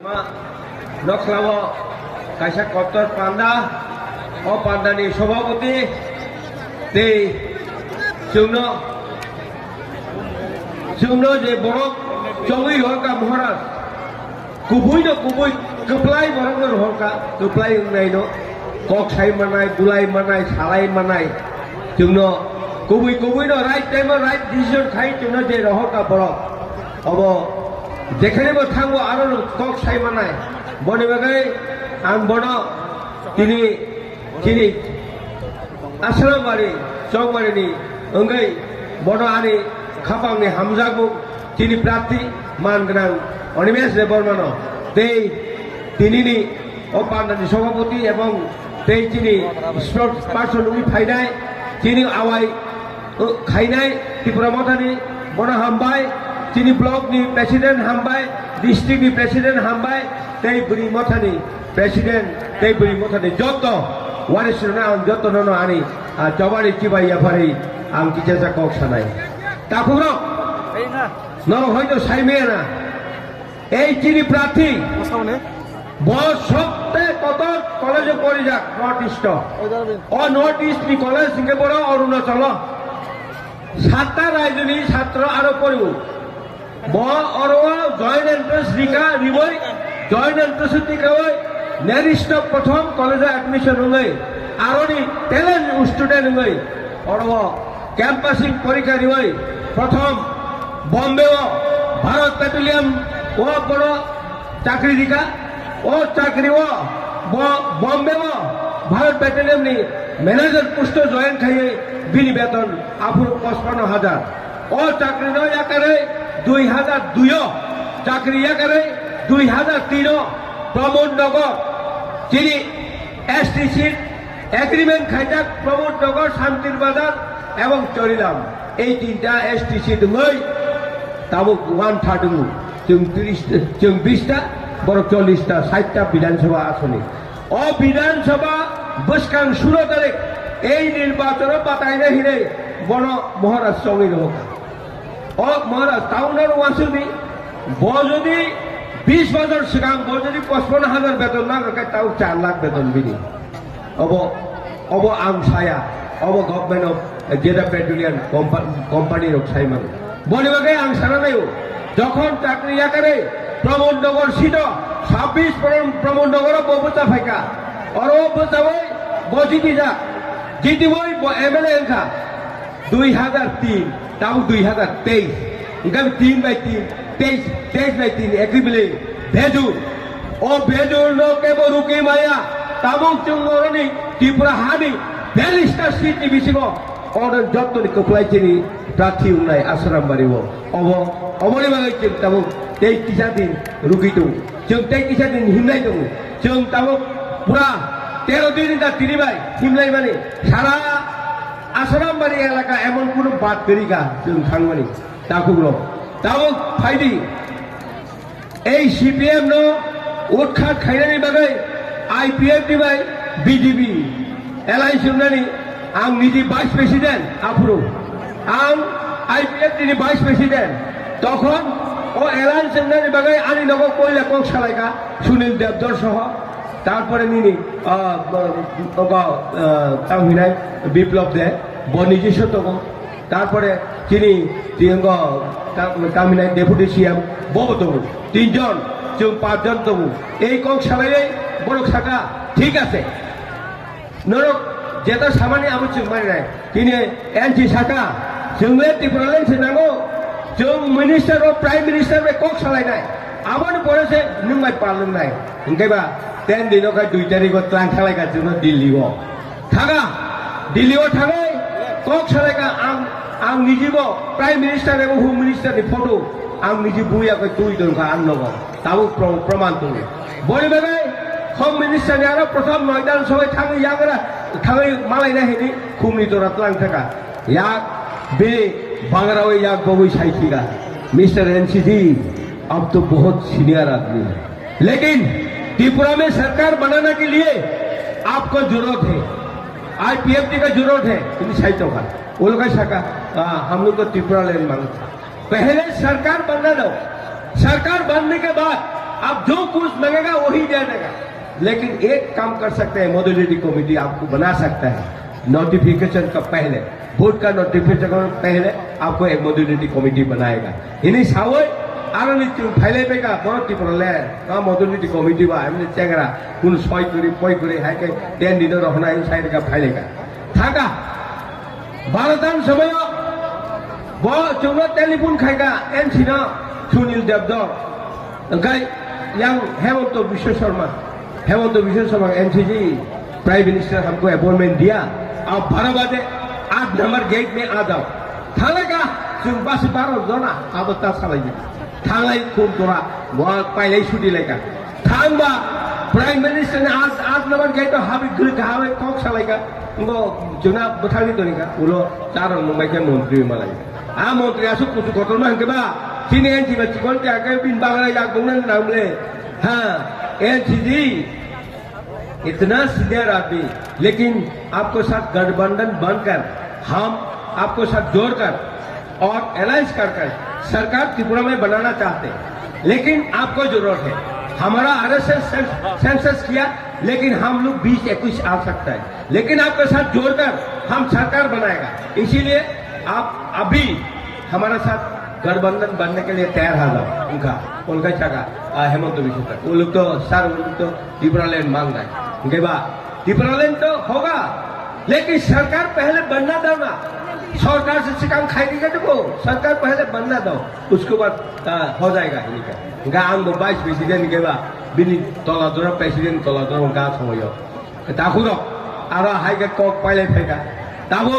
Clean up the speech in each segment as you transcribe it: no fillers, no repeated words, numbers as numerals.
नक्सलाव कायसा कत्तर पांडा पांडानि सभापति जोंनो जे बरक चौई हरका महाराज कुबुई कपलाई बरक हरका कपलाई उन्नायनो कक साई मानाय बुलाई मानाय सालाई मानाय जोंनो कुबुई नो राइट टाइम राइट डिसीजन खाई जोंनो जे हरका बरक अब जेखानेबो थांगो आरो कक साई मानाय बनि बागै आं बनो तिनि आसामबारि चौबारिनि अंगै बनो आनि खापांनि हामजागु तिनि प्रार्थी मानगोनां अनिमेश देबबर्मन तिनिनि पांडानि सभापति एवं तिनि स्पोर्ट्स पार्सन उइ फायनाय तिनि आवाय खायनाय त्रिपुरा मथानि बनो हामबाय तिनि ब्लकनि प्रेसिडेंट हामबाय डिस्ट्रिक्टनि प्रेसिडेंट हामबाय बुरि मथानि प्रेसिडेंट बुरि मथानि जत वारिसना आं जत ननो आनि जबारि चिबाई याफारि आं किचेसा कक सानाय ताकुरो नर हयতো साइमे ना এই চিনি প্রার্থী বয়স সবতে কত কলেজে পড়ে যাক নর্থ ইস্ট ও নর্থ ইস্ট নি কলেজ সিংহে বড় অরুণাচল 7টা রাজ্যনি ছাত্র আরো পড়ব জয়েন্ট এন্ট্রেন্স রিকা রিবই জয়েন্ট এন্ট্রেন্স টিকাওই নেরিষ্ট প্রথম কলেজে অ্যাডমিশন হই আরনি ট্যালেন্ট স্টুডেন্ট হই অরব ক্যাম্পাসিং পরীক্ষা রিবই প্রথম বম্বে ভারত পেট্রোলিয়াম ও বড় চাকরি রিকা ও চাকরি বম্বে ভারত পেট্রোলিয়াম নি ম্যানেজার পোস্ট জয়েন খাইয়ে বিনি বেতন আফুর 55,000 ও চাকরি নয় আকারে 2002 চাকরি আকারে 2003 প্রমোদ নগর যিনি এসটিসির এগ্রিমেন্ট খাইজাক প্রমোদ নগর শান্তির বাজার এবং চরিলাম এই তিনটা এসটিসি দই তাবুক 130 जों 20टा बर 40टा 60टा विधानसभा आसनी अ विधानसभा बसकां 16 तारिख এই নির্বাচন বাতাইনে হিরে বন মহারাজ চৌই রহক অ মহারাজ টাউনের ওয়াসুনি যদি 20 বছর সিগাং যদি 55,000 বেতন না রাখে তাও 4 লাখ বেতন বিনি অব আং সায়া অব গভর্নমেন্ট অফ জেডা পেট্রোলিয়াম কোম্পানি রক সাইমান বলিবাগে আং সারা নাইও যখন চাকরি আকারে প্রমোদ নগর সিট 26 প্রমোদ নগর ববুতা ফাইকা আর বসাবই বজিতি যা জিতিবই এমএলএ এনকা 2003 তাও 2023 ইনকাম 3/3 23/3 এগ্রিমেন্ট ভেজু ও ভেজু লোকে বরুকি মায়া তামুক চুঙ্গরনি ত্রিপুরা হানি 42টা সিট বিসিব অর্ডার যত্তনি কপ্লাইচিনি প্রার্থী উন্নয় আশ্রম বাড়িব অবনি বাগাই जों ताबुक तेई किसा दिन रुकितो जों तेई किसा दिन हिमनाय दङ जों ताबुक पुरा 13 दिन दा तिरिबाय हिमनाय माने सारा आसाम बारि एलाका एमन कोनो बात करिगा जों थांमानि ताकुग्र ताबुक फाइदि এই সিপিএম नो उठखाट खायनायनि बागै आइपिएफ दिबाय बिजेपि एलआइसि उन्नानि आं निजि भाइस प्रेसिडेंट आफुरु आं आइपिएफ दिनि भाइस प्रेसिडेंट তখন ও এলায়েন্স এমনি বাগাই আনি নব কইলা কক সালাইকা সুনীল দেবদর সহ তারপরে নিনি তামিনাই বিপ্লব দে বনিজি সতক তারপরে তিনি তামিনাই ডেপুটি সিএম ববতম 3 জন जों 5 জন তবু এই কক সালাই বড় থাকা ঠিক আছে নরক যেটা সামান্য আমি চিং মারি নাই তিনি এনসি শাখা जोंले ত্রিপুরালেন সেনাগো जों मिनिस्टार और प्राइम मिनिस्टार में कक सालायनाय आबानो परेसे नोंबाय पारलोंनाय ओंखायबा 10 दिनाव 2 तारिखआव ट्रांक सालायगासिनो दिल्लीआव थागा दिल्लीआव थाङै कक सालायगा आं निजिबो प्राइम मिनिस्टार एबं होम मिनिस्टारनि फटो आं निजि बुयाखै दुइ दनखा आं नगो ताबो प्रमाण दङ बनि बागै होम मिनिस्टारनि आरो प्रथम मैदान सबाय थाङै यागरा थाङै मालायना हेनि खुमनि दरा ट्रांक थाका या बे बांग्रावे या गोवी साइकिगा मिस्टर एनसीजी अब तो बहुत सीनियर आदमी है लेकिन त्रिपुरा में सरकार बनाने के लिए आपको जरूरत है आईपीएफटी का जरूरत है इन साइटों का वो लोग का हम लोग को त्रिपुरा लैंड मांगते पहले सरकार बनना दो सरकार बनने के बाद आप जो कुछ मांगेगा वही दे देगा। लेकिन एक काम कर सकते हैं, मॉड्यूलरिटी कमेटी आपको बना सकता है, नोटिफिकेशन का पहले, वोट का नोटिफिकेशन का पहले आपको एक मॉड्यूलरिटी कमेटी बनाएगा। इन्हीं सावय आरो निचु फाइले बेगा बड़ टिपरले का मॉड्यूलरिटी कमेटी बा एमने चेंगरा कुन सय करी पय करी हाके 10 दिन रहना इनसाइड का फाइलेगा थाका 12 समय वो चुनो टेलीफोन खाएगा एनसी ना सुनील देवदर गाय yang हेमंत विश्व शर्मा एनसीजी प्राइम मिनिस्टर हमको अपॉइंटमेंट दिया। आप 12 बजे 8 नंबर गेट में आ जाओ। थालेगा जों बास 12 जना अब ता सालायनि थांलाय खुन तोरा वहां पाइले छुटी लेगा थांबा प्राइम मिनिस्टर ने आज नंबर गेट तो हाबि ग्रिक हाबे कक सालायगा वो जोना बथानि तनिका उलो चार मुंबई के मंत्री मलाई आ मंत्री आसु कुछ घटना हंकेबा चीनी एनसी में चिकन के आगे बिन बांगला या गुंगन नामले हाँ एनसीजी इतना सीनियर आदमी, लेकिन आपको साथ गठबंधन बनकर हम आपको साथ जोड़कर और अलायंस कर सरकार त्रिपुरा में बनाना चाहते हैं। लेकिन आपको जरूरत है, हमारा आरएसएस सेंसस किया लेकिन हम लोग 20-21 आ सकता है, लेकिन आपके साथ जोड़कर हम सरकार बनाएगा। इसीलिए आप अभी हमारे साथ गठबंधन बनने के लिए तैयार हो जाओ। उनका जगह हेमंत विश्व तक वो लोग तो सर वो लोग तो त्रिपुरा लैंड मांग रहे हैं। उनके बाद त्रिपुरा लैंड तो होगा, लेकिन सरकार पहले बनना दो ना। सरकार से काम खाएगी तो सरकार पहले बनना दो, उसके बाद हो जाएगा। इनका आंग वाइस प्रेसिडेंट के बाद बिनी तलादर प्रेसिडेंट तलादर उनका समय ताकुरो आरो हाइगा कक पहले फेंका ताबो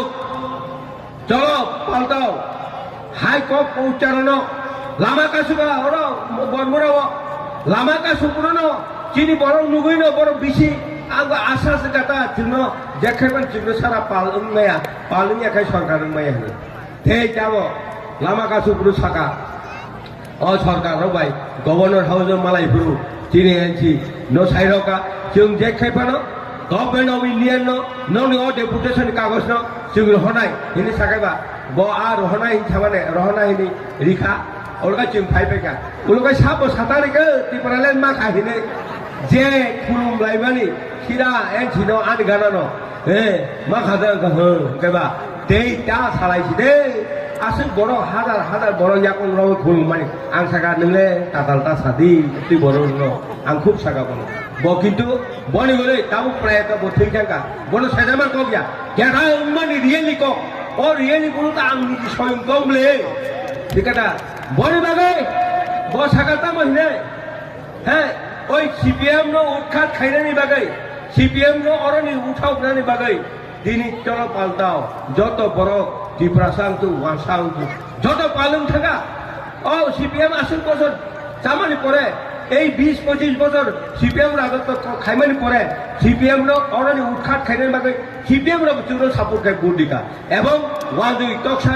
चलो पाल्टाओ हाई कक उच्चारण लामा का सुबह और बरमुरा लामा का सुपुरनो चीनी बरं नुगैनो बरं बिसी आंगो आशा से कथा चिन्ह जेखेबन चिन्ह सारा पालुंग याखाय सरकार मया हने थे जाबो लामा का सुपुरु साका ओ सरकार बाय गवर्नर हाउस मालायफोरु चीनी एनसी नो साइरोका जों जेखेबनो गवर्नमेंट ऑफ इंडिया नो नो डेपुटेशन कागज नो जों रहनाय हिनि साकायबा ब आ रहनाय थामाने रहनाय हिनि रिखा और जों फाइपेका उलगा साबो सातारिका त्रिपुरालेन मा खाहिने जे खुलुम लाइबानि खिरा एनसी नो आन गानानो मा खादा गहो केबा दे ता सालायसि दे आसु बर हाजार बर याकन राव खुलुमानि आं सागा नोंले तातालता सादि ति बर नो आं खूब सागा बनो ब किन्तु बनि गले ताबु प्राय तो बथै जांगा बनो साजामार को गया गेरा उम्मानि रियली को और रियली बोलो ता आं निजि स्वयं गमले ठिकाटा बनि बागे ब सागाता महिने हैं ओई सीपीएम नो उठखात खाइनानि बागे सीपीएम नो अरनि उठावनानि बागे दिनै चलो पाल्टाओ जत बर त्रिपुरा सांतु वासांतु जत पालुं थाका ओ सीपीएम आसुर बছর जामानि परे এই 20-25 বছর সিপিএম রাজত্ব খাইমানি পরে সিপিএম নো অরনি উৎখাত খাইনানি বাকে সিপিএম র চুরো সাপোর্ট খাই বুডিকা এবং ওয়াদুই টকসা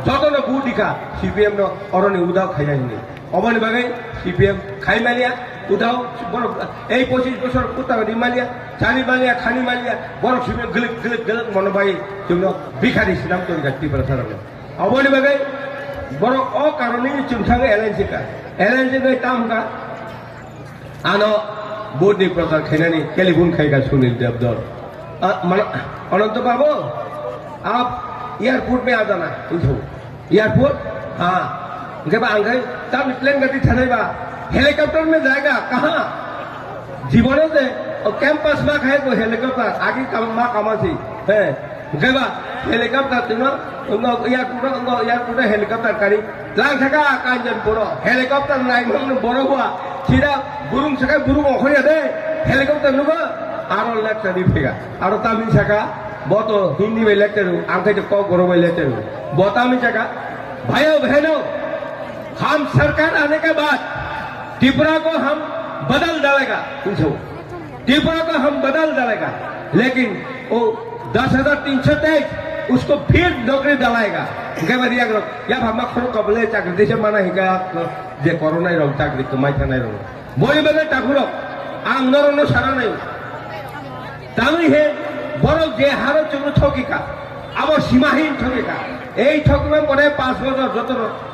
যত বুডিকা সিপিএম নো অরনি উদাও খাইনানি অবনি বাকে সিপিএম খাইমালিয়া উদাও বড় এই 25 বছর কুতাবাদি মালিয়া চানি মালিয়া খানি মালিয়া বড় সিপিএম গলক মনোবাই চুনো ভিখারি সিনাম তো গাতি पर সারানো অবনি বাকে বড় অ কারণে চুনথাগে এলএনজি কে তামকা आनो बोर्ड ने प्रचार खेनानी टेलीफोन खाएगा सुनील देवदर अनंत बाबू आप एयरपोर्ट में आ जाना एयरपोर्ट हाँ के बाद आंगे तब प्लेन गति थाने बा हेलीकॉप्टर में जाएगा कहाँ जीवन से कैंपस में खाए को हेलीकॉप्टर आगे माँ कामा थी है के बाद हेलीकॉप्टर तुम एयरपोर्ट हेलीकॉप्टर करी लांग थका कांजन बोरो हेलीकॉप्टर नाइमन बोरो हुआ सीधा बुरुंग सका बुरुंग ओखरिया दे हेलीकॉप्टर नुबा आरो लेक्चर दिफेगा आरो तामिल सका बतो हिंदी में लेक्चर आंखे तो को गरो में लेक्चर बोतामी सका भाइयों बहनों हम सरकार आने के बाद त्रिपुरा को हम बदल डालेगा त्रिपुरा को हम बदल डालेगा लेकिन वो 10,323 उसको फिर नौकरी डालेगा या भामा खरो कबले चाकरी देशे माना हिगा जे कोरोना रंग चाकरी कमाई थानाय रंग बय बेले टाकुरो आं नरनो सारा नै तामी हे बड़ जे हारो चुनो ठकिका अब सीमाहीन ठकिका এই ঠকিবে পরে 5 বছর যত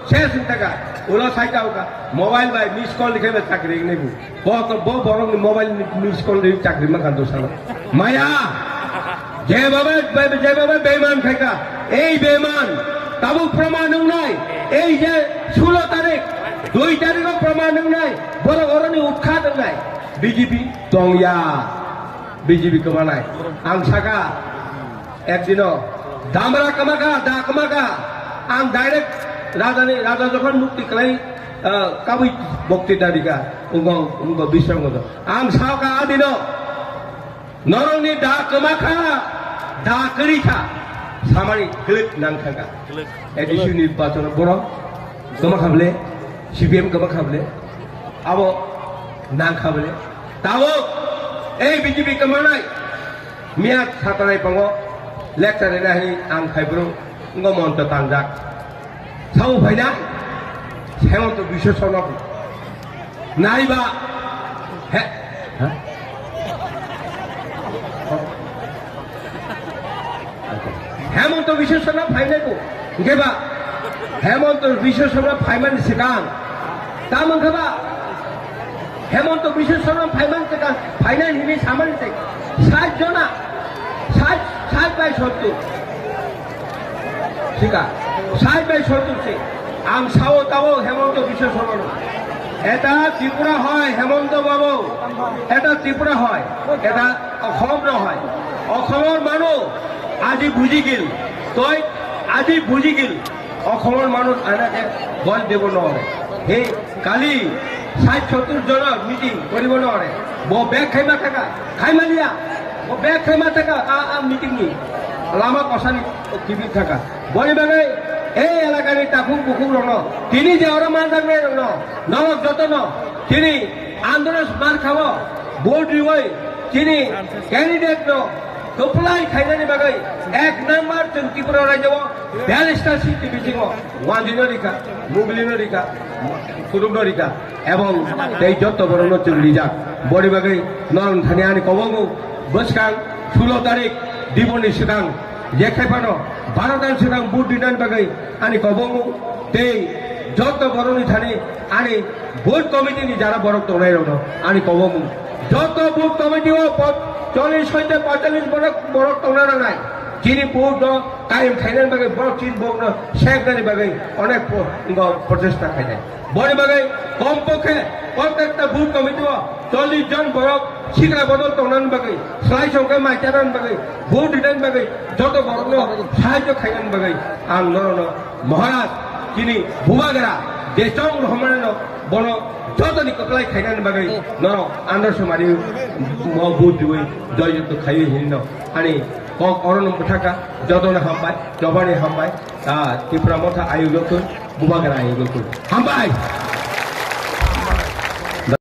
শেষ টাকা ওলা সাইটা ওকা মোবাইল বাই মিস কল লিখে চাকরি নেবু বহুত বরং মোবাইল মিস কল লিখে চাকরি মা কান্দো সালা মায়া যেভাবে বেমান থাকা এই বেমান তাবু প্রমাণ নাই এই যে 16 তারিখ 2 তারিখও প্রমাণ নাই বড় অরণি উৎখাত নাই বিজেপি দংয়া বিজেপি কমানাই আং সাকা একদিনও দামরা কামাকা দা কামাকা আং ডাইরেক্ট রাজা যখন মুক্তি খাই কাবুই বক্তৃতা দিকা উঙ্গ বিশ্রামগত আং সাকা আদিন নরংনি দা কামাখা দা করিখা সামারি ক্লিক নাংখাকা এডিসি নির্বাচন বড় কমা খাবলে সিপিএম কমা খাবলে আবো নাংখাবলে তাও এই বিজেপি কমানাই মিয়াদ সাতানাই পাঙ্গ লেকচারে নাহি আং খাইব্রু মন্ত তানজাক সাউ ভাইনা হেমন্ত বিশ্ব শর্মা নাইবা হেমন্ত বিশ্ব শর্মা ফাইনাইকো গেবা হেমন্ত বিশ্ব শর্মা ফাইমান সিকাং তামন খাবা হেমন্ত বিশ্ব শর্মা ফাইমান সিকাং ফাইনাল হিনি সামানি থেকে 60 জনা 60/70 ঠিক আছে 60/70 সে আম সাও তাও হেমন্ত বিশ্ব শর্মা এটা ত্রিপুরা হয় হেমন্ত বাবু এটা ত্রিপুরা হয় এটা অসম নহয় অসমৰ মানুহ আজি বুজি গেল তই আজি বুজি গেল অসমৰ মানুহ আনাকে বল দিব নোৱাৰে সেই কালি 60-70 জনৰ মিটিং কৰিব নোৱাৰে বেগ খাইমা থাকা খাইমালিয়া বেগ খাইমা থাকা মিটিং নি লামা কষানি টিভি থাকা বলি মানে এই এলাকার তাকুম বুকুম রং তিনি যে ওরা মান থাকবে রং নরক যত তিনি আন্দোলন মার খাব ভোট দিবই তিনি ক্যান্ডিডেট কপলাই খাইনানি বাগাই 1 নাম্বার जों ত্রিপুরা রাজ্য 42টা সিট বিচিং ওয়ানজিনরিকা মুগলিনরিকা কুরুমরিকা এবং এই যত বড় নতুন রিজাক বড়ি বাগাই নরম থানি আনি কবঙ্গ বসকাং 16 তারিখ দিবনি সিদাং যেখাইপানো 12 দান সিদাং বুট দিনান বাগাই আনি কবঙ্গ তেই যত বড়নি থানি আনি ভোট কমিটি যারা বড় তোলাই রন আনি কবঙ্গ যত ভোট কমিটি 40-45 বড় তোলা নাই যিনি ভোট কায়েম খাইনান বাগাই বড় চিন ভোট শেখদানি বাগাই অনেক প্রচেষ্টা খাইনাই বড়ি বাগাই কমপক্ষে প্রত্যেকটা ভোট কমিটি 40 জন বড় শিখরা বদল তোলান বাগাই সেলাই সংখ্যা মাইচারান বাগাই ভোট দিনান বাগাই যত বড় সাহায্য খাইনান বাগাই আং নরন মহারাজ যিনি ভুবাগেরা দেশং রহমানের বড় যতনি কপলাই খাইনান বাগাই নর আন্দর্শ মারি ভোট দিবই জয়যুক্ত খাইয়ে হিন্ন আনি অরণ থাকা যতনে হামবাই জবানি হামবাই ত্রিপুরা মথা আয়োগ বুবাগেরা আয়োগ হামবাই